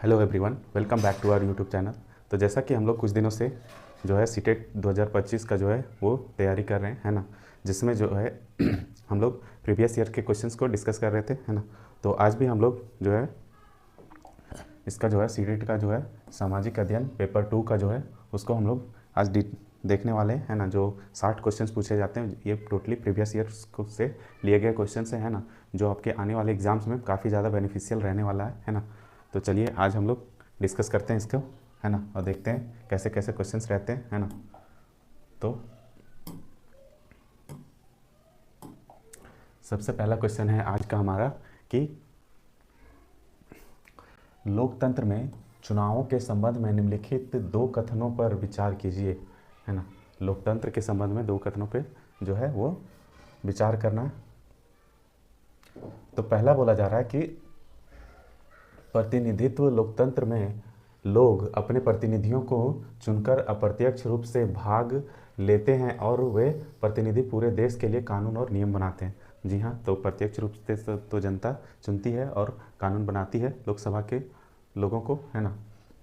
Hello everyone, welcome back to our YouTube channel. तो जैसा कि हम लोग कुछ दिनों से जो है सीटेट 2025 का जो है वो तैयारी कर रहे हैं, है ना, जिसमें जो है हम लोग प्रीवियस ईयर के क्वेश्चंस को डिस्कस कर रहे थे, है ना। तो आज भी हम लोग जो है इसका जो है सीटेट का जो है सामाजिक अध्ययन पेपर 2 का जो है उसको हम लोग आज देखने वाले हैं, है ना। जो 60 क्वेश्चंस पूछे जाते हैं ये टोटली प्रीवियस ईयर से लिए गए क्वेश्चन है ना, जो आपके आने वाले एग्जाम्स में काफ़ी ज़्यादा बेनिफिशियल रहने वाला है ना। तो चलिए आज हम लोग डिस्कस करते हैं इसको, है ना, और देखते हैं कैसे कैसे क्वेश्चंस रहते हैं, है ना। तो सबसे पहला क्वेश्चन है आज का हमारा कि लोकतंत्र में चुनावों के संबंध में निम्नलिखित 2 कथनों पर विचार कीजिए, है ना। लोकतंत्र के संबंध में 2 कथनों पे जो है वो विचार करना। तो पहला बोला जा रहा है कि प्रतिनिधित्व लोकतंत्र में लोग अपने प्रतिनिधियों को चुनकर अप्रत्यक्ष रूप से भाग लेते हैं और वे प्रतिनिधि पूरे देश के लिए कानून और नियम बनाते हैं। जी हाँ, तो प्रत्यक्ष रूप से तो जनता चुनती है और कानून बनाती है लोकसभा के लोगों को, है ना।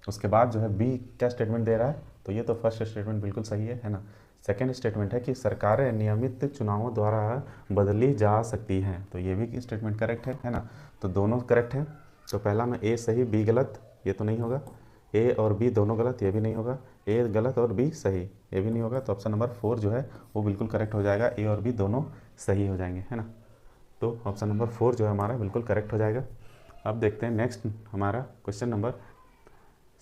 उसके बाद जो है बी क्या स्टेटमेंट दे रहा है, तो ये तो फर्स्ट स्टेटमेंट बिल्कुल सही है ना। सेकेंड स्टेटमेंट है कि सरकारें नियमित चुनावों द्वारा बदली जा सकती हैं, तो ये भी स्टेटमेंट करेक्ट है ना। तो दोनों करेक्ट हैं। तो पहला में ए सही बी गलत, ये तो नहीं होगा। ए और बी दोनों गलत, ये भी नहीं होगा। ए गलत और बी सही, ये भी नहीं होगा। तो ऑप्शन नंबर 4 जो है वो बिल्कुल करेक्ट हो जाएगा, ए और बी दोनों सही हो जाएंगे, है ना। तो ऑप्शन नंबर 4 जो है हमारा बिल्कुल करेक्ट हो जाएगा। अब देखते हैं नेक्स्ट हमारा क्वेश्चन नंबर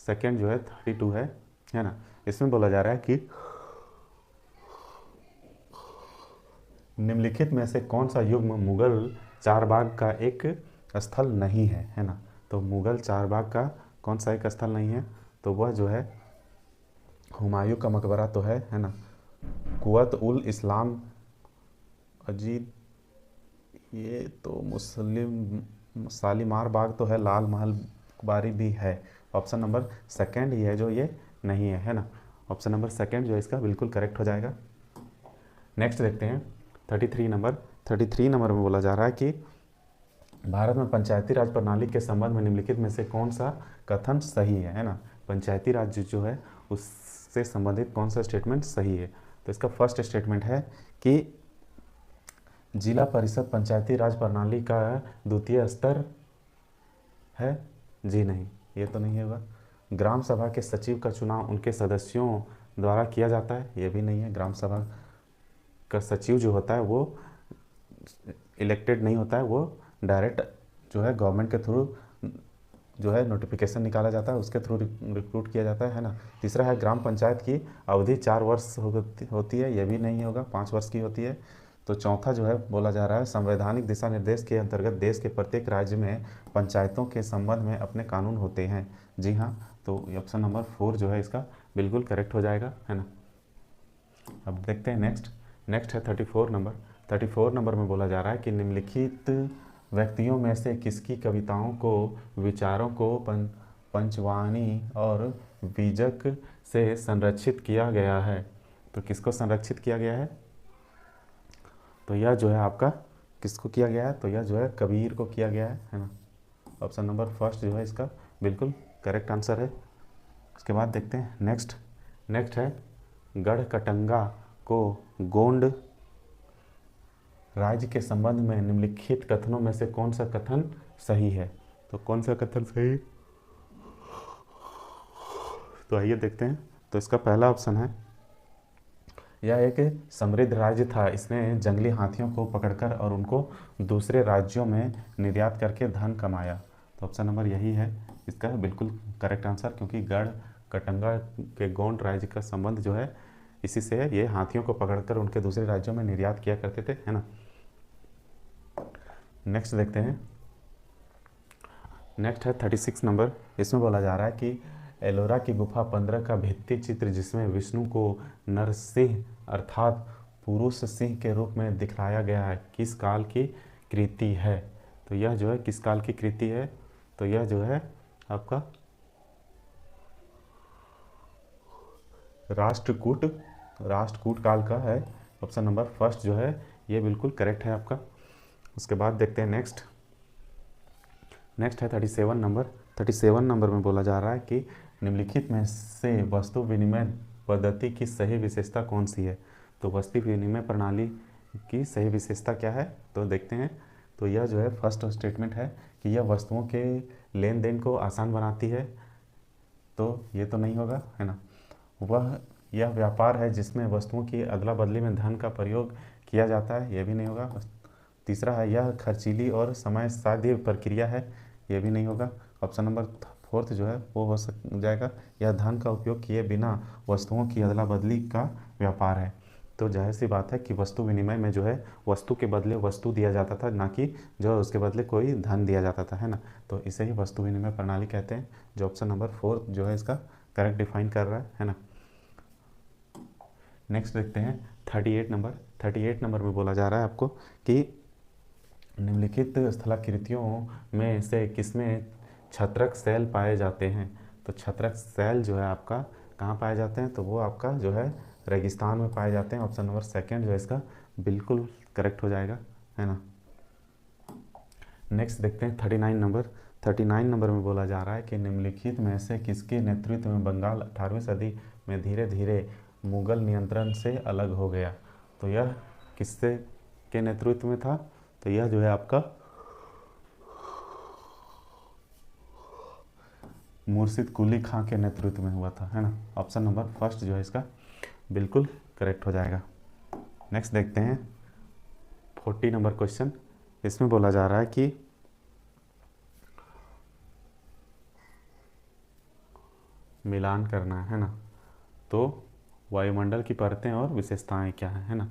सेकेंड जो है 32 है ना। इसमें बोला जा रहा है कि निम्नलिखित में से कौन सा युग्म मुगल चारबाग का एक स्थल नहीं है ना। तो मुगल चारबाग का कौन सा एक स्थल नहीं है, तो वह जो है हुमायूं का मकबरा तो है ना। कुवत उल इस्लाम अजीद, ये तो मुस्लिम शालीमार बाग तो है, लाल महल बारी भी है। ऑप्शन नंबर सेकेंड ये है जो ये नहीं है ना। ऑप्शन नंबर सेकेंड जो है इसका बिल्कुल करेक्ट हो जाएगा। नेक्स्ट देखते हैं 33 नंबर में बोला जा रहा है कि भारत में पंचायती राज प्रणाली के संबंध में निम्नलिखित में से कौन सा कथन सही है ना। पंचायती राज जो है उससे संबंधित कौन सा स्टेटमेंट सही है, तो इसका फर्स्ट स्टेटमेंट है कि जिला परिषद पंचायती राज प्रणाली का द्वितीय स्तर है। जी नहीं, ये तो नहीं होगा। ग्राम सभा के सचिव का चुनाव उनके सदस्यों द्वारा किया जाता है, ये भी नहीं है। ग्राम सभा का सचिव जो होता है वो इलेक्टेड नहीं होता है, वो डायरेक्ट जो है गवर्नमेंट के थ्रू जो है नोटिफिकेशन निकाला जाता है, उसके थ्रू रिक्रूट किया जाता है ना। तीसरा है ग्राम पंचायत की अवधि 4 वर्ष होती है, यह भी नहीं होगा, 5 वर्ष की होती है। तो चौथा जो है बोला जा रहा है संवैधानिक दिशा निर्देश के अंतर्गत देश के प्रत्येक राज्य में पंचायतों के संबंध में अपने कानून होते हैं। जी हाँ, तो ऑप्शन नंबर 4 जो है इसका बिल्कुल करेक्ट हो जाएगा, है ना। अब देखते हैं नेक्स्ट है 34 नंबर में बोला जा रहा है कि निम्नलिखित व्यक्तियों में से किसकी कविताओं को विचारों को पंचवानी और बीजक से संरक्षित किया गया है। तो किसको संरक्षित किया गया है, तो यह जो है आपका किसको किया गया है, तो यह जो है कबीर को किया गया है ना। ऑप्शन नंबर फर्स्ट जो है इसका बिल्कुल करेक्ट आंसर है। उसके बाद देखते हैं नेक्स्ट है गढ़कटंगा को गोंड राज्य के संबंध में निम्नलिखित कथनों में से कौन सा कथन सही है। तो कौन सा कथन सही, तो आइए देखते हैं। तो इसका पहला ऑप्शन है यह एक समृद्ध राज्य था, इसने जंगली हाथियों को पकड़कर और उनको दूसरे राज्यों में निर्यात करके धन कमाया। तो ऑप्शन नंबर यही है इसका बिल्कुल करेक्ट आंसर, क्योंकि गढ़कटंगा के गोंड राज्य का संबंध जो है इसी से है, ये हाथियों को पकड़कर उनके दूसरे राज्यों में निर्यात किया करते थे, है ना। नेक्स्ट देखते हैं, नेक्स्ट है 36 नंबर। इसमें बोला जा रहा है कि एलोरा की गुफा 15 का भित्ति चित्र जिसमें विष्णु को नरसिंह अर्थात पुरुष सिंह के रूप में दिखलाया गया है, किस काल की कृति है। तो यह जो है किस काल की कृति है, तो यह जो है आपका राष्ट्रकूट काल का है। ऑप्शन नंबर फर्स्ट जो है ये बिल्कुल करेक्ट है आपका। उसके बाद देखते हैं नेक्स्ट है 37 37 नंबर में बोला जा रहा है कि निम्नलिखित में से वस्तु विनिमय पद्धति की सही विशेषता कौन सी है। तो वस्तु विनिमय प्रणाली की सही विशेषता क्या है, तो देखते हैं। तो यह जो है फर्स्ट स्टेटमेंट है कि यह वस्तुओं के लेन देन को आसान बनाती है, तो ये तो नहीं होगा, है ना। यह व्यापार है जिसमें वस्तुओं की अदला बदली में धन का प्रयोग किया जाता है, ये भी नहीं होगा। तीसरा है यह खर्चीली और समय साध्य प्रक्रिया है, ये भी नहीं होगा। ऑप्शन नंबर 4 जो है वो हो जाएगा, यह धन का उपयोग किए बिना वस्तुओं की अदला बदली का व्यापार है। तो जाहिर सी बात है कि वस्तु विनिमय में जो है वस्तु के बदले वस्तु दिया जाता था, ना कि जो है उसके बदले कोई धन दिया जाता था, है ना। तो इसे ही वस्तु विनिमय प्रणाली कहते हैं, जो ऑप्शन नंबर 4 जो है इसका करेक्ट डिफाइन कर रहा है ना। नेक्स्ट देखते हैं 38 नंबर में बोला जा रहा है आपको कि निम्नलिखित स्थलाकृतियों में से किसमें छत्रक शैल पाए जाते हैं। तो छत्रक शैल जो है आपका कहाँ पाए जाते हैं, तो वो आपका जो है रेगिस्तान में पाए जाते हैं। ऑप्शन नंबर 2 जो है इसका बिल्कुल करेक्ट हो जाएगा, है ना। नेक्स्ट देखते हैं 39 नंबर में बोला जा रहा है कि निम्नलिखित में से किसके नेतृत्व में बंगाल 18वीं सदी में धीरे धीरे मुगल नियंत्रण से अलग हो गया। तो यह किससे के नेतृत्व में था, तो यह जो है आपका मुर्शिद कुली खां के नेतृत्व में हुआ था, है ना। ऑप्शन नंबर 1 जो है इसका बिल्कुल करेक्ट हो जाएगा। नेक्स्ट देखते हैं 40 नंबर क्वेश्चन। इसमें बोला जा रहा है कि मिलान करना है ना, तो वायुमंडल की परतें और विशेषताएं क्या है ना।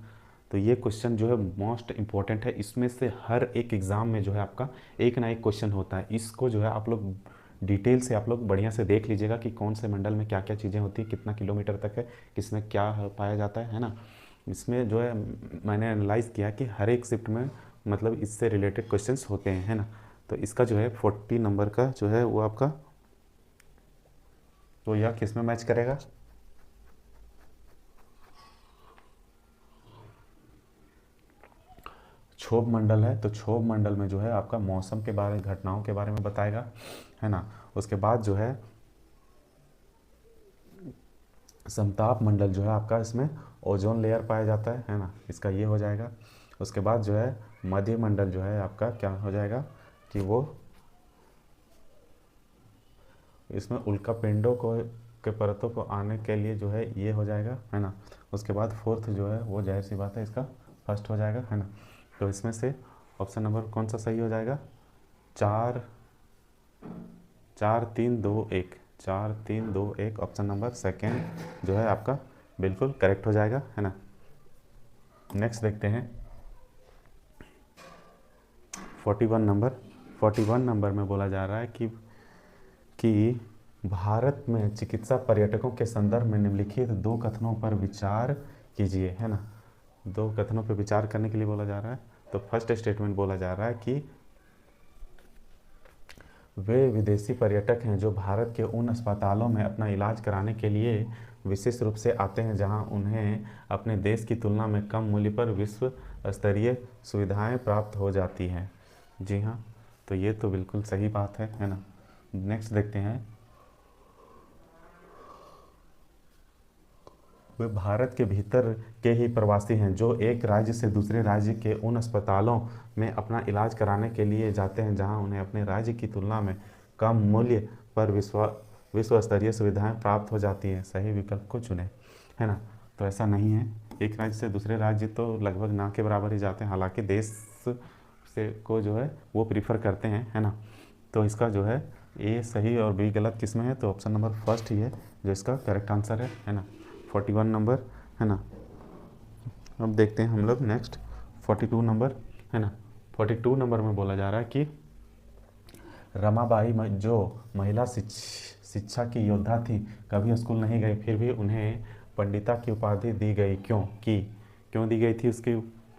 तो ये क्वेश्चन जो है मोस्ट इम्पॉर्टेंट है, इसमें से हर एक एग्ज़ाम में जो है आपका एक ना एक क्वेश्चन होता है। इसको जो है आप लोग डिटेल से आप लोग बढ़िया से देख लीजिएगा कि कौन से मंडल में क्या क्या चीज़ें होती है, कितना किलोमीटर तक है, किसमें क्या पाया जाता है ना। इसमें जो है मैंने एनालाइज़ किया कि हर एक शिफ्ट में मतलब इससे रिलेटेड क्वेश्चंस होते हैं, है ना। तो इसका जो है 40 नंबर का जो है वो आपका, तो यह किस में मैच करेगा, क्षोभ मंडल है। तो क्षोभ मंडल में जो है आपका मौसम के बारे घटनाओं के बारे में बताएगा, है ना। उसके बाद जो है समताप मंडल जो है आपका, इसमें ओजोन लेयर पाया जाता है ना, इसका ये हो जाएगा। उसके बाद जो है मध्य मंडल जो है आपका क्या हो जाएगा कि वो इसमें उल्कापिंडों को के परतों को आने के लिए जो है ये हो जाएगा, है ना। उसके बाद 4 जो है वो जाहिर सी बात है इसका 1 हो जाएगा, है ना। तो इसमें से ऑप्शन नंबर कौन सा सही हो जाएगा, 4 3 2 1 ऑप्शन नंबर 2 जो है आपका बिल्कुल करेक्ट हो जाएगा, है ना। नेक्स्ट देखते हैं 41 नंबर में बोला जा रहा है कि भारत में चिकित्सा पर्यटकों के संदर्भ में निम्नलिखित 2 कथनों पर विचार कीजिए, है ना। 2 कथनों पर विचार करने के लिए बोला जा रहा है। तो फर्स्ट स्टेटमेंट बोला जा रहा है कि वे विदेशी पर्यटक हैं जो भारत के उन अस्पतालों में अपना इलाज कराने के लिए विशेष रूप से आते हैं जहां उन्हें अपने देश की तुलना में कम मूल्य पर विश्व स्तरीय सुविधाएं प्राप्त हो जाती हैं। जी हाँ, तो ये तो बिल्कुल सही बात है ना। नेक्स्ट देखते हैं, वे भारत के भीतर के ही प्रवासी हैं जो एक राज्य से दूसरे राज्य के उन अस्पतालों में अपना इलाज कराने के लिए जाते हैं जहां उन्हें अपने राज्य की तुलना में कम मूल्य पर विश्व स्तरीय सुविधाएं प्राप्त हो जाती हैं। सही विकल्प को चुनें, है ना। तो ऐसा नहीं है, एक राज्य से दूसरे राज्य तो लगभग ना के बराबर ही जाते हैं, हालांकि देश से को जो है वो प्रीफर करते हैं, है ना। तो इसका जो है ए सही और बी गलत किस में है, तो ऑप्शन नंबर 1 ही है जो इसका करेक्ट आंसर है ना। 41 नंबर, है ना। अब देखते हैं हम लोग नेक्स्ट 42 नंबर, है ना। 42 नंबर में बोला जा रहा है कि रमाबाई जो महिला शिक्षा की योद्धा थी, कभी स्कूल नहीं गई, फिर भी उन्हें पंडिता की उपाधि दी गई, क्यों दी गई थी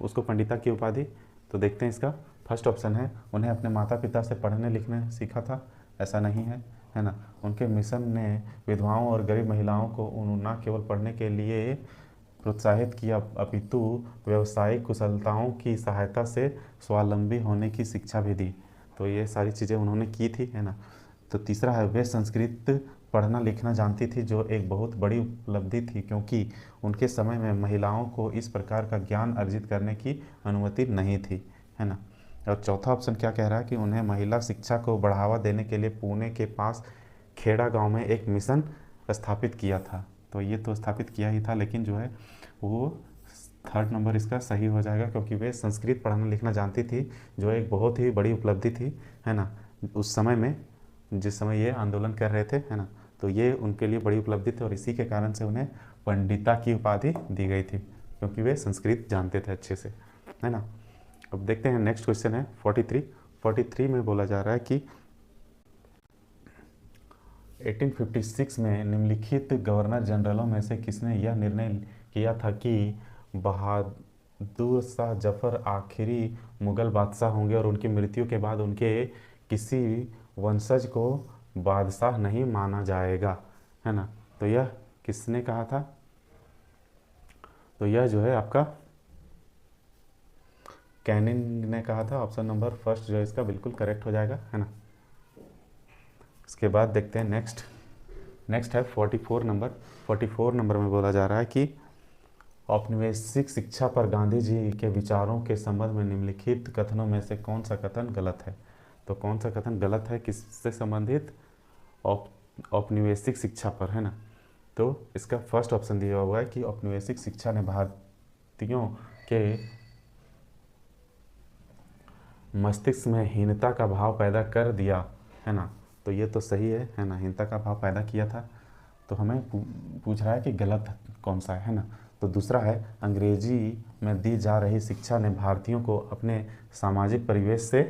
उसको पंडिता की उपाधि। तो देखते हैं इसका फर्स्ट ऑप्शन है उन्हें अपने माता पिता से पढ़ने लिखने सीखा था, ऐसा नहीं है ना। उनके मिशन ने विधवाओं और गरीब महिलाओं को न केवल पढ़ने के लिए प्रोत्साहित किया अपितु व्यावसायिक कुशलताओं की सहायता से स्वावलंबी होने की शिक्षा भी दी। तो ये सारी चीज़ें उन्होंने की थी, है ना। तो तीसरा है वे संस्कृत पढ़ना लिखना जानती थी, जो एक बहुत बड़ी उपलब्धि थी क्योंकि उनके समय में महिलाओं को इस प्रकार का ज्ञान अर्जित करने की अनुमति नहीं थी, है ना। और चौथा ऑप्शन क्या कह रहा है कि उन्हें महिला शिक्षा को बढ़ावा देने के लिए पुणे के पास खेड़ा गांव में एक मिशन स्थापित किया था। तो ये तो स्थापित किया ही था, लेकिन जो है वो थर्ड नंबर इसका सही हो जाएगा, क्योंकि वे संस्कृत पढ़ना लिखना जानती थी, जो एक बहुत ही बड़ी उपलब्धि थी, है ना, उस समय में, जिस समय ये आंदोलन कर रहे थे, है ना। तो ये उनके लिए बड़ी उपलब्धि थी और इसी के कारण से उन्हें पंडिता की उपाधि दी गई थी, क्योंकि वे संस्कृत जानते थे अच्छे से, है ना। अब देखते हैं नेक्स्ट क्वेश्चन है 43 में बोला जा रहा है कि 1856 में निम्नलिखित गवर्नर जनरलों में से किसने यह निर्णय किया था कि बहादुर शाह जफर आखिरी मुगल बादशाह होंगे और उनकी मृत्यु के बाद उनके किसी वंशज को बादशाह नहीं माना जाएगा, है ना। तो यह किसने कहा था? तो यह जो है आपका कैनिंग ने कहा था। ऑप्शन नंबर फर्स्ट जो है इसका बिल्कुल करेक्ट हो जाएगा, है ना। इसके बाद देखते हैं नेक्स्ट है 44 नंबर में बोला जा रहा है कि औपनिवेशिक शिक्षा पर गांधी जी के विचारों के संबंध में निम्नलिखित कथनों में से कौन सा कथन गलत है? तो कौन सा कथन गलत है, किससे संबंधित? औपनिवेशिक शिक्षा पर, है ना। तो इसका फर्स्ट ऑप्शन दिया हुआ है कि औपनिवेशिक शिक्षा ने भारतीयों के मस्तिष्क में हीनता का भाव पैदा कर दिया, है ना। तो ये तो सही है ना, हीनता का भाव पैदा किया था। तो हमें पूछ रहा है कि गलत कौन सा है ना। तो दूसरा है अंग्रेजी में दी जा रही शिक्षा ने भारतीयों को अपने सामाजिक परिवेश से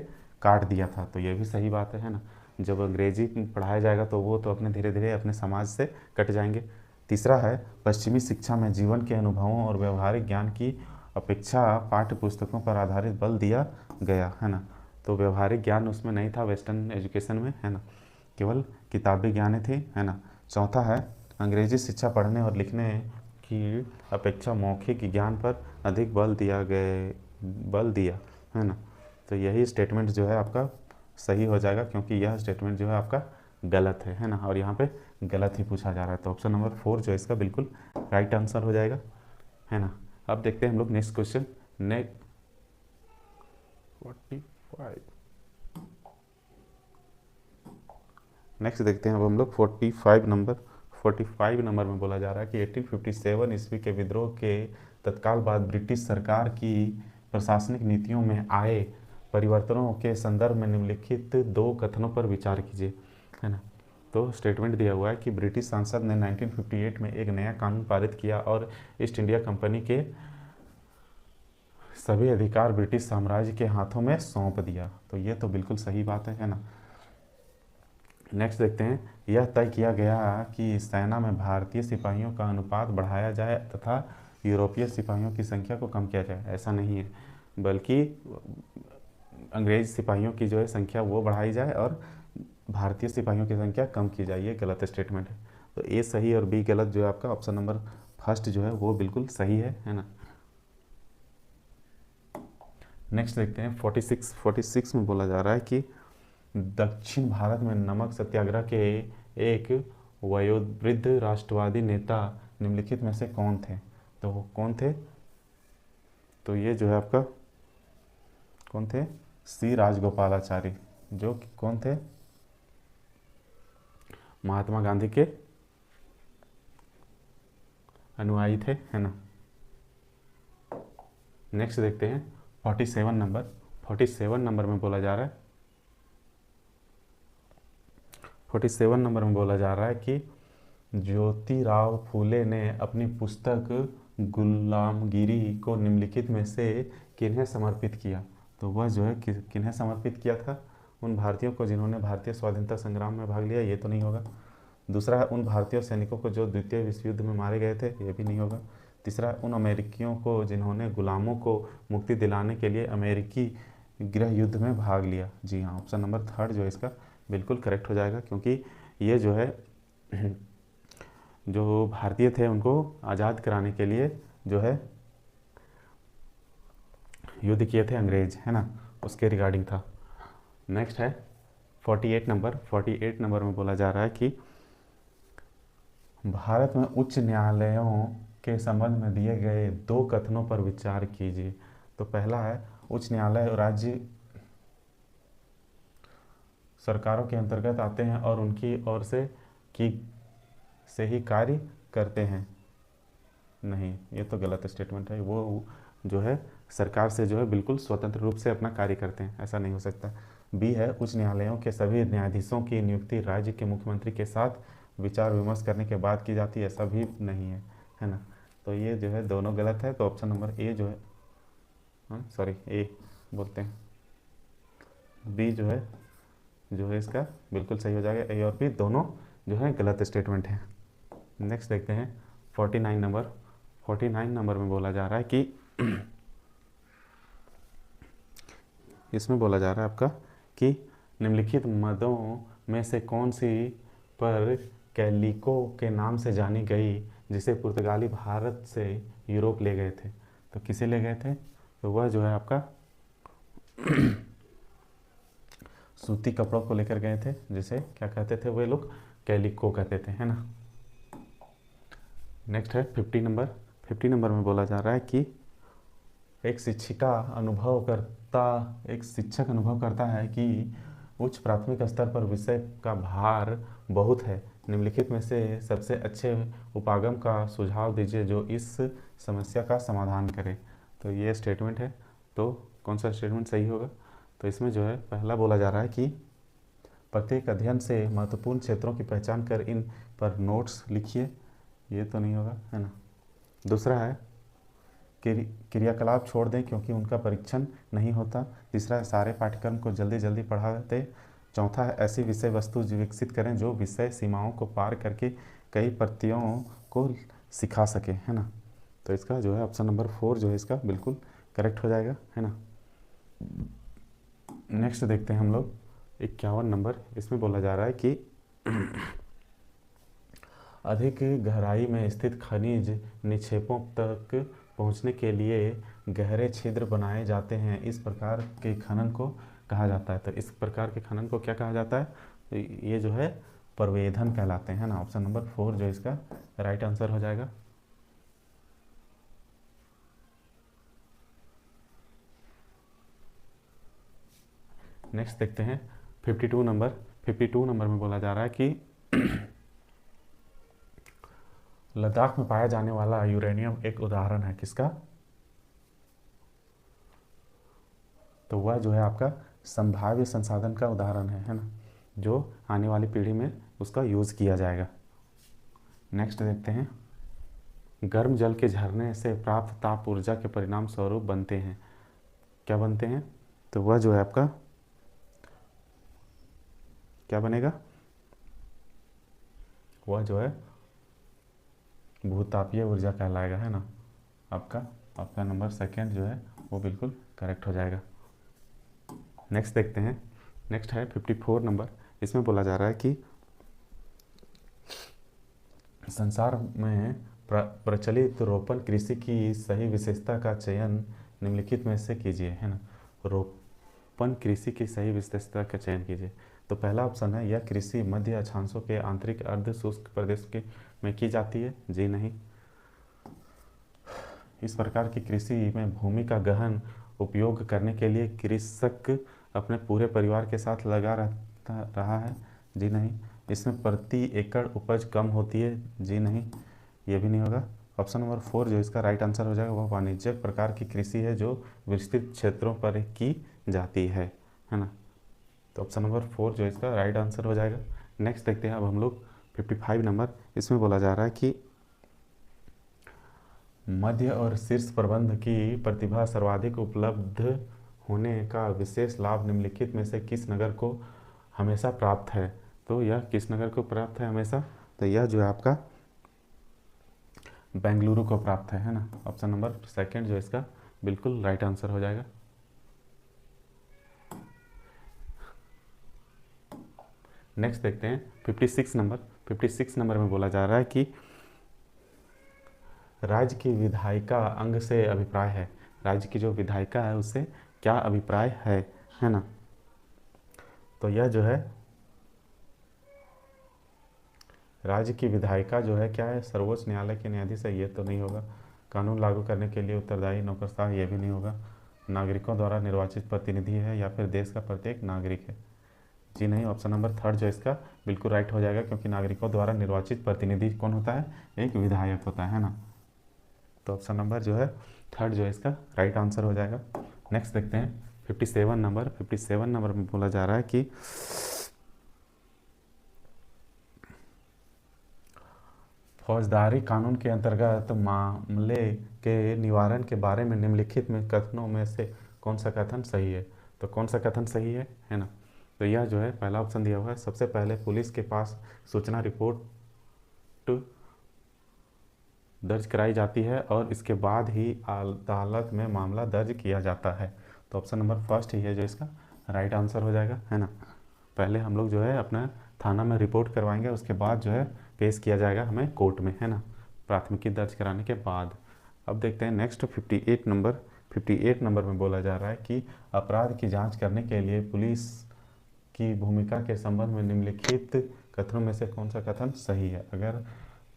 काट दिया था। तो ये भी सही बात है ना। जब अंग्रेजी पढ़ाया जाएगा तो वो तो अपने धीरे धीरे अपने समाज से कट जाएंगे। तीसरा है पश्चिमी शिक्षा में जीवन के अनुभवों और व्यवहारिक ज्ञान की अपेक्षा पाठ्य पुस्तकों पर आधारित बल दिया गया, है ना। तो व्यवहारिक ज्ञान उसमें नहीं था वेस्टर्न एजुकेशन में, है ना, केवल किताबी ज्ञान थे, है ना। चौथा है अंग्रेजी शिक्षा पढ़ने और लिखने की अपेक्षा मौखिक ज्ञान पर अधिक बल दिया, है ना। तो यही स्टेटमेंट जो है आपका सही हो जाएगा, क्योंकि यह स्टेटमेंट जो है आपका गलत है ना। और यहाँ पे गलत ही पूछा जा रहा है। तो ऑप्शन नंबर 4 जो है इसका बिल्कुल राइट आंसर हो जाएगा, है ना। अब देखते हैं हम लोग नेक्स्ट क्वेश्चन 45 नेक्स्ट देखते हैं अब हम लोग 45 नंबर में बोला जा रहा है कि 1857 ईस्वी के विद्रोह के तत्काल बाद ब्रिटिश सरकार की प्रशासनिक नीतियों में आए परिवर्तनों के संदर्भ में निम्नलिखित 2 कथनों पर विचार कीजिए, है ना। तो स्टेटमेंट दिया हुआ है कि ब्रिटिश संसद ने 1958 में एक नया कानून पारित किया और ईस्ट इंडिया कंपनी के सभी अधिकार ब्रिटिश साम्राज्य के हाथों में सौंप दिया। तो ये तो बिल्कुल सही बात है ना। नेक्स्ट देखते हैं, यह तय किया गया कि सेना में भारतीय सिपाहियों का अनुपात बढ़ाया जाए तथा यूरोपीय सिपाहियों की संख्या को कम किया जाए। ऐसा नहीं है, बल्कि अंग्रेज सिपाहियों की जो है संख्या वो बढ़ाई जाए और भारतीय सिपाहियों की संख्या कम की जाए। ये गलत स्टेटमेंट है। तो ए सही और बी गलत जो है आपका ऑप्शन नंबर फर्स्ट जो है वो बिल्कुल सही है ना। नेक्स्ट देखते हैं 46 में बोला जा रहा है कि दक्षिण भारत में नमक सत्याग्रह के एक वयोवृद्ध राष्ट्रवादी नेता निम्नलिखित में से कौन थे? तो वो कौन थे? तो ये जो है आपका कौन थे? सी राजगोपालाचारी, जो कौन थे? महात्मा गांधी के अनुयायी थे, है ना। नेक्स्ट देखते हैं 47 नंबर में बोला जा रहा है 47 नंबर में बोला जा रहा है कि ज्योतिराव फूले ने अपनी पुस्तक गुलामगिरी को निम्नलिखित में से किन्हें समर्पित किया? तो वह जो है किन्हें समर्पित किया था? उन भारतीयों को जिन्होंने भारतीय स्वाधीनता संग्राम में भाग लिया, ये तो नहीं होगा। दूसरा है उन भारतीय सैनिकों को जो द्वितीय विश्व युद्ध में मारे गए थे, ये भी नहीं होगा। तीसरा है उन अमेरिकियों को जिन्होंने गुलामों को मुक्ति दिलाने के लिए अमेरिकी गृह युद्ध में भाग लिया। जी हाँ, ऑप्शन नंबर थर्ड जो है इसका बिल्कुल करेक्ट हो जाएगा, क्योंकि ये जो है जो भारतीय थे उनको आज़ाद कराने के लिए जो है युद्ध किए थे अंग्रेज, है ना, उसके रिगार्डिंग था। नेक्स्ट है 48 नंबर में बोला जा रहा है कि भारत में उच्च न्यायालयों के संबंध में दिए गए 2 कथनों पर विचार कीजिए। तो पहला है, उच्च न्यायालय राज्य सरकारों के अंतर्गत आते हैं और उनकी ओर से ही कार्य करते हैं। नहीं, ये तो गलत स्टेटमेंट है। वो जो है सरकार से जो है बिल्कुल स्वतंत्र रूप से अपना कार्य करते हैं, ऐसा नहीं हो सकता। बी है, उच्च न्यायालयों के सभी न्यायाधीशों की नियुक्ति राज्य के मुख्यमंत्री के साथ विचार विमर्श करने के बाद की जाती है, ऐसा भी नहीं है, है ना। तो ये जो है दोनों गलत है। तो ऑप्शन नंबर ए जो है, ए बोलते हैं, बी जो है इसका बिल्कुल सही हो जाएगा। ए और बी दोनों जो है गलत स्टेटमेंट है। नेक्स्ट देखते हैं 49 नंबर में बोला जा रहा है कि इसमें बोला जा रहा है आपका कि निम्नलिखित मदों में से कौन सी पर कैलिको के नाम से जानी गई जिसे पुर्तगाली भारत से यूरोप ले गए थे। तो किसे ले गए थे? तो वह जो है आपका सूती कपड़ों को लेकर गए थे, जिसे क्या कहते थे वे लोग? कैलिको कहते थे, है ना। नेक्स्ट है 50 नंबर में बोला जा रहा है कि एक शिक्षक अनुभव करता है कि उच्च प्राथमिक स्तर पर विषय का भार बहुत है। निम्नलिखित में से सबसे अच्छे उपागम का सुझाव दीजिए जो इस समस्या का समाधान करे। तो ये स्टेटमेंट है, तो कौन सा स्टेटमेंट सही होगा? तो इसमें जो है पहला बोला जा रहा है कि प्रत्येक अध्ययन से महत्वपूर्ण क्षेत्रों की पहचान कर इन पर नोट्स लिखिए। ये तो नहीं होगा, है ना। दूसरा है क्रियाकलाप छोड़ दें क्योंकि उनका परीक्षण नहीं होता। तीसरा है सारे पाठ्यक्रम को जल्दी जल्दी पढ़ा दें। चौथा है ऐसी विषय वस्तु विकसित करें जो विषय सीमाओं को पार करके कई प्रतियों को सिखा सके, है ना। तो इसका जो है ऑप्शन नंबर 4 जो है इसका बिल्कुल करेक्ट हो जाएगा, है ना। नेक्स्ट देखते हैं हम लोग 51 नंबर। इसमें बोला जा रहा है कि अधिक गहराई में स्थित खनिज निक्षेपों तक पहुंचने के लिए गहरे छिद्र बनाए जाते हैं। इस प्रकार के खनन को कहा जाता है। तो इस प्रकार के खनन को क्या कहा जाता है? तो ये जो है प्रवेधन कहलाते हैं ना। ऑप्शन नंबर 4 जो इसका राइट आंसर हो जाएगा। नेक्स्ट देखते हैं 52 नंबर में बोला जा रहा है कि लद्दाख में पाया जाने वाला यूरेनियम एक उदाहरण है किसका? तो वह जो है आपका संभाव्य संसाधन का उदाहरण है ना, जो आने वाली पीढ़ी में उसका यूज़ किया जाएगा। नेक्स्ट देखते हैं गर्म जल के झरने से प्राप्त ताप ऊर्जा के परिणाम स्वरूप बनते हैं। क्या बनते हैं? तो वह जो है आपका क्या बनेगा? वह जो है भूतापीय ऊर्जा कहलाएगा, है ना। आपका नंबर सेकंड जो है वो बिल्कुल करेक्ट हो जाएगा। नेक्स्ट देखते हैं। नेक्स्ट है 54 नंबर। इसमें बोला जा रहा है कि संसार में प्रचलित रोपण कृषि की सही विशेषता का चयन निम्नलिखित में से कीजिए, है ना। रोपण कृषि की सही विशेषता का चयन कीजिए। तो पहला ऑप्शन है यह कृषि मध्य अक्षांशों के आंतरिक अर्ध शुष्क प्रदेश में की जाती है। जी नहीं। इस प्रकार की कृषि में भूमि का गहन उपयोग करने के लिए कृषक अपने पूरे परिवार के साथ लगा रहा है। जी नहीं। इसमें प्रति एकड़ उपज कम होती है। जी नहीं, ये भी नहीं होगा। ऑप्शन नंबर 4 जो इसका राइट आंसर हो जाएगा वह वाणिज्यिक प्रकार की कृषि है जो विस्तृत क्षेत्रों पर की जाती है ना। तो ऑप्शन नंबर 4 जो इसका राइट आंसर हो जाएगा। नेक्स्ट देखते हैं अब हम लोग 55 नंबर। इसमें बोला जा रहा है कि मध्य और शीर्ष प्रबंध की प्रतिभा सर्वाधिक उपलब्ध होने का विशेष लाभ निम्नलिखित में से किस नगर को हमेशा प्राप्त है? तो यह किस नगर को प्राप्त है हमेशा? तो यह जो है आपका बेंगलुरु को प्राप्त है ना। ऑप्शन नंबर सेकंड जो इसका बिल्कुल राइट आंसर हो जाएगा। नेक्स्ट देखते हैं 56 नंबर। 56 नंबर में बोला जा रहा है कि राज्य की विधायिका अंग से अभिप्राय है। राज्य की जो विधायिका है उससे क्या अभिप्राय है ना। तो यह जो है राज्य की विधायिका जो है क्या है, सर्वोच्च न्यायालय के न्यायाधीश है, ये तो नहीं होगा। कानून लागू करने के लिए उत्तरदायी नौकरशाह, ये भी नहीं होगा। नागरिकों द्वारा निर्वाचित प्रतिनिधि है या फिर देश का प्रत्येक नागरिक है, जी नहीं। ऑप्शन नंबर थर्ड जो इसका बिल्कुल राइट हो जाएगा, क्योंकि नागरिकों द्वारा निर्वाचित प्रतिनिधि कौन होता है, एक विधायक होता है ना। तो ऑप्शन नंबर जो है थर्ड जो है इसका राइट आंसर हो जाएगा। नेक्स्ट देखते हैं 57 नंबर। 57 नंबर में बोला जा रहा है कि फौजदारी कानून के अंतर्गत मामले के निवारण के बारे में निम्नलिखित में कथनों में से कौन सा कथन सही है। तो कौन सा कथन सही है ना। तो यह जो है पहला ऑप्शन दिया हुआ है, सबसे पहले पुलिस के पास सूचना रिपोर्ट दर्ज कराई जाती है और इसके बाद ही अदालत में मामला दर्ज किया जाता है। तो ऑप्शन नंबर फर्स्ट ही है जो इसका राइट आंसर हो जाएगा, है ना। पहले हम लोग जो है अपना थाना में रिपोर्ट करवाएंगे, उसके बाद जो है पेश किया जाएगा हमें कोर्ट में, है ना, प्राथमिकी दर्ज कराने के बाद। अब देखते हैं नेक्स्ट 58 नंबर। 58 नंबर में बोला जा रहा है कि अपराध की जांच करने के लिए पुलिस की भूमिका के संबंध में निम्नलिखित कथनों में से कौन सा कथन सही है। अगर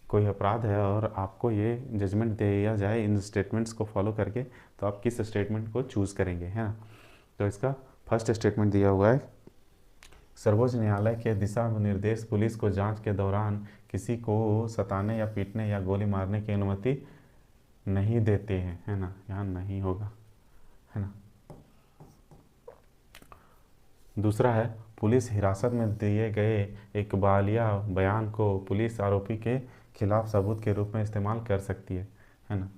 कोई अपराध है और आपको ये जजमेंट दिया जाए इन स्टेटमेंट्स को फॉलो करके, तो आप किस स्टेटमेंट को चूज़ करेंगे, है ना। तो इसका फर्स्ट स्टेटमेंट दिया हुआ है, सर्वोच्च न्यायालय के दिशा निर्देश पुलिस को जांच के दौरान किसी को सताने या पीटने या गोली मारने की अनुमति नहीं देते हैं, है ना, यहाँ नहीं होगा, है ना। दूसरा है, पुलिस हिरासत में दिए गए इकबालिया बयान को पुलिस आरोपी के खिलाफ सबूत के रूप में इस्तेमाल कर सकती है ना।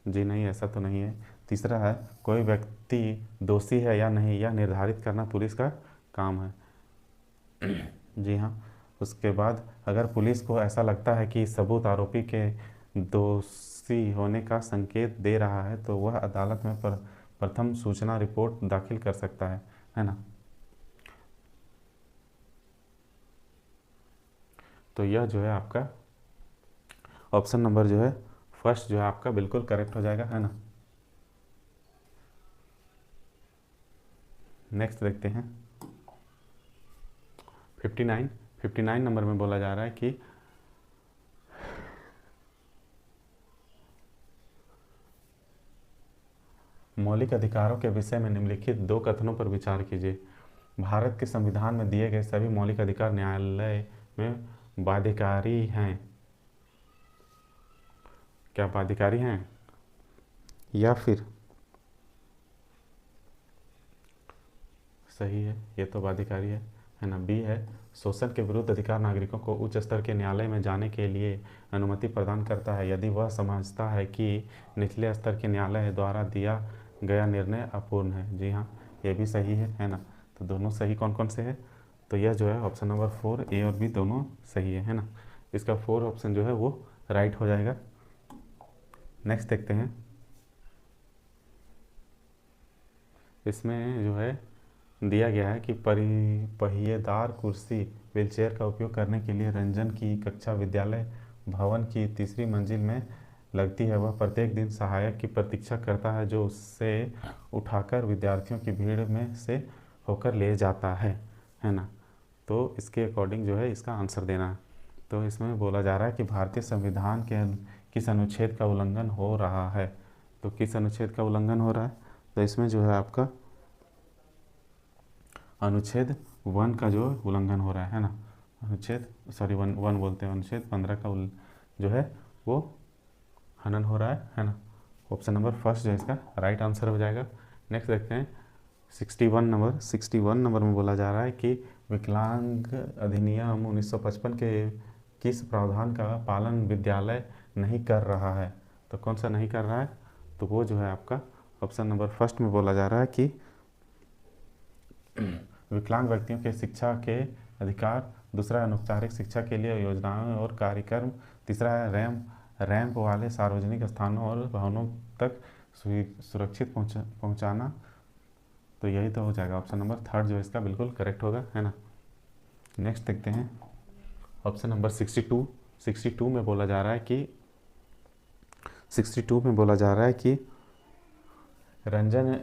जी नहीं, ऐसा तो नहीं है। तीसरा है, कोई व्यक्ति दोषी है या नहीं यह निर्धारित करना पुलिस का काम है, जी हाँ। उसके बाद अगर पुलिस को ऐसा लगता है कि सबूत आरोपी के दोषी होने का संकेत दे रहा है तो वह अदालत में प्रथम सूचना रिपोर्ट दाखिल कर सकता है ना। तो यह जो है आपका ऑप्शन नंबर जो है फर्स्ट जो है आपका बिल्कुल करेक्ट हो जाएगा, है ना। नेक्स्ट देखते हैं 59 नंबर में बोला जा रहा है कि मौलिक अधिकारों के विषय में निम्नलिखित दो कथनों पर विचार कीजिए। भारत के संविधान में दिए गए सभी मौलिक अधिकार न्यायालय में बाध्यकारी हैं। क्या बाध्यकारी हैं या फिर सही है, ये तो बाध्यकारी है ना। बी है, शोषण के विरुद्ध अधिकार नागरिकों को उच्च स्तर के न्यायालय में जाने के लिए अनुमति प्रदान करता है यदि वह समझता है कि निचले स्तर के न्यायालय द्वारा दिया गया निर्णय अपूर्ण है। जी हाँ, ये भी सही है ना। तो दोनों सही कौन कौन से है, तो यह जो है ऑप्शन नंबर 4 ए और बी दोनों सही है ना। इसका 4 ऑप्शन जो है वो राइट हो जाएगा। नेक्स्ट देखते हैं, इसमें जो है दिया गया है कि पहिएदार कुर्सी व्हीलचेयर का उपयोग करने के लिए रंजन की कक्षा विद्यालय भवन की तीसरी मंजिल में लगती है। वह प्रत्येक दिन सहायक की प्रतीक्षा करता है जो उससे उठाकर विद्यार्थियों की भीड़ में से होकर ले जाता है ना। तो इसके अकॉर्डिंग जो है इसका आंसर देना है। तो इसमें बोला जा रहा है कि भारतीय संविधान के किस अनुच्छेद का उल्लंघन हो रहा है। तो किस अनुच्छेद का उल्लंघन हो रहा है, तो इसमें जो है आपका अनुच्छेद 1 का जो उल्लंघन हो रहा है ना। अनुच्छेद वन बोलते हैं, अनुच्छेद 15 का जो है वो हनन हो रहा है ना। ऑप्शन नंबर फर्स्ट जो है इसका राइट आंसर हो जाएगा। नेक्स्ट देखते हैं 61 नंबर में बोला जा रहा है कि विकलांग अधिनियम 1955 के किस प्रावधान का पालन विद्यालय नहीं कर रहा है। तो कौन सा नहीं कर रहा है, तो वो जो है आपका ऑप्शन नंबर फर्स्ट में बोला जा रहा है कि विकलांग व्यक्तियों के शिक्षा के अधिकार, दूसरा अनौपचारिक शिक्षा के लिए योजनाएं और कार्यक्रम, तीसरा है रैंप वाले सार्वजनिक स्थानों और भवनों तक सुरक्षित पहुंचाना। तो यही तो हो जाएगा ऑप्शन नंबर थर्ड जो इसका बिल्कुल करेक्ट होगा, है ना। नेक्स्ट देखते हैं ऑप्शन नंबर 62 में बोला जा रहा है कि 62 में बोला जा रहा है कि रंजन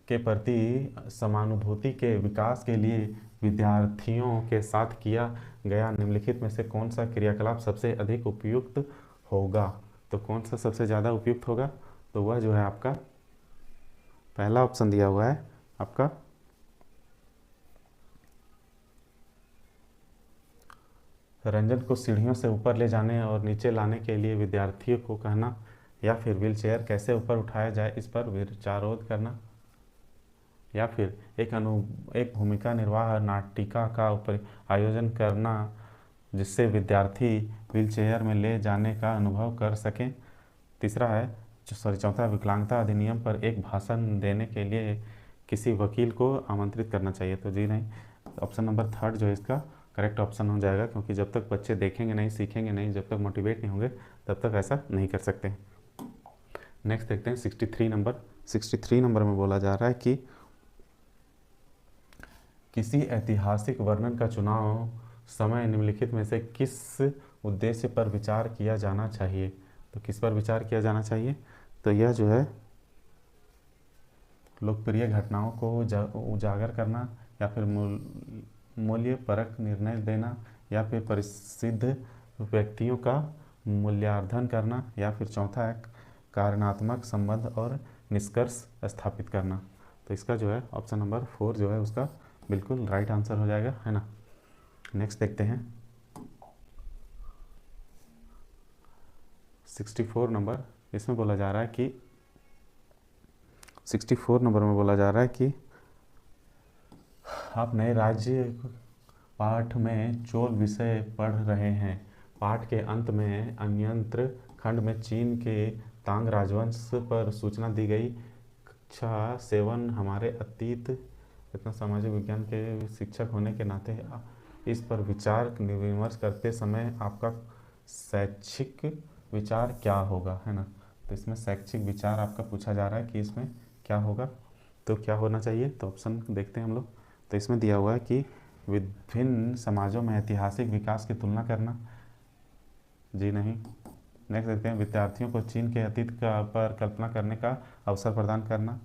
के प्रति समानुभूति के विकास के लिए विद्यार्थियों के साथ किया गया निम्नलिखित में से कौन सा क्रियाकलाप सबसे अधिक उपयुक्त होगा? तो कौन सा सबसे ज़्यादा उपयुक्त होगा? तो वह जो है आपका पहला ऑप्शन दिया हुआ है आपका रंजन को सीढ़ियों से ऊपर ले जाने और नीचे लाने के लिए विद्यार्थियों को कहना, या फिर व्हीलचेयर कैसे ऊपर उठाया जाए इस पर विचारोद करना, या फिर एक भूमिका निर्वाह नाटिका का आयोजन करना जिससे विद्यार्थी व्हीलचेयर में ले जाने का अनुभव कर सकें। तीसरा है चौथा, विकलांगता अधिनियम पर एक भाषण देने के लिए किसी वकील को आमंत्रित करना चाहिए। तो जी नहीं, ऑप्शन नंबर थर्ड जो है इसका करेक्ट ऑप्शन हो जाएगा, क्योंकि जब तक बच्चे देखेंगे नहीं, सीखेंगे नहीं, जब तक मोटिवेट नहीं होंगे तब तक ऐसा नहीं कर सकते। नेक्स्ट देखते हैं 63 नंबर में बोला जा रहा है कि किसी ऐतिहासिक वर्णन का चुनाव समय निम्नलिखित में से किस उद्देश्य पर विचार किया जाना चाहिए? तो किस पर विचार किया जाना चाहिए? तो यह जो है लोकप्रिय घटनाओं को उजागर करना, या फिर मूल्य परक निर्णय देना, या फिर प्रसिद्ध व्यक्तियों का मूल्यांकन करना, या फिर चौथा है कारणात्मक संबंध और निष्कर्ष स्थापित करना। तो इसका जो है ऑप्शन नंबर 4 जो है उसका बिल्कुल राइट आंसर हो जाएगा, है ना। नेक्स्ट देखते हैं 64 नंबर। इसमें बोला जा रहा है कि 64 नंबर में बोला जा रहा है कि आप नए राज्य पाठ में चोल विषय पढ़ रहे हैं। पाठ के अंत में अन्यंत्र खंड में चीन के तांग राजवंश पर सूचना दी गई। कक्षा 7 हमारे अतीत इतना सामाजिक विज्ञान के शिक्षक होने के नाते इस पर विचार विमर्श करते समय आपका शैक्षिक विचार क्या होगा, है ना। तो इसमें शैक्षिक विचार आपका पूछा जा रहा है कि इसमें क्या होगा, तो क्या होना चाहिए? तो ऑप्शन देखते हैं हम लोग। तो इसमें दिया हुआ है कि विभिन्न समाजों में ऐतिहासिक विकास की तुलना करना। जी नहीं। नेक्स्ट देखते हैं विद्यार्थियों को चीन के अतीत पर कल्पना करने का अवसर प्रदान करना।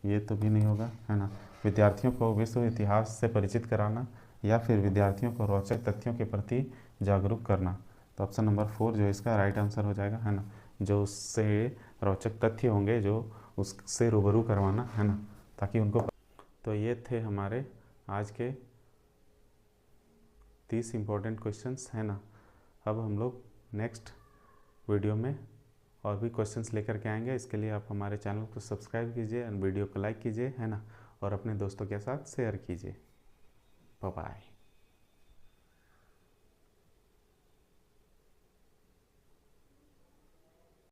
ये तो भी नहीं होगा, है ना। विद्यार्थियों को विश्व इतिहास से परिचित कराना, या फिर विद्यार्थियों को रोचक तथ्यों के प्रति जागरूक करना। तो ऑप्शन नंबर 4 जो इसका राइट आंसर हो जाएगा, है ना। जो उससे रोचक तथ्य होंगे जो उससे रूबरू करवाना, है ना, ताकि उनको। तो ये थे हमारे आज के 30 इम्पोर्टेंट क्वेश्चंस, है ना। अब हम लोग नेक्स्ट वीडियो में और भी क्वेश्चंस लेकर के आएंगे। इसके लिए आप हमारे चैनल को सब्सक्राइब कीजिए एंड वीडियो को लाइक कीजिए, है ना, और अपने दोस्तों के साथ शेयर कीजिए। Bye bye.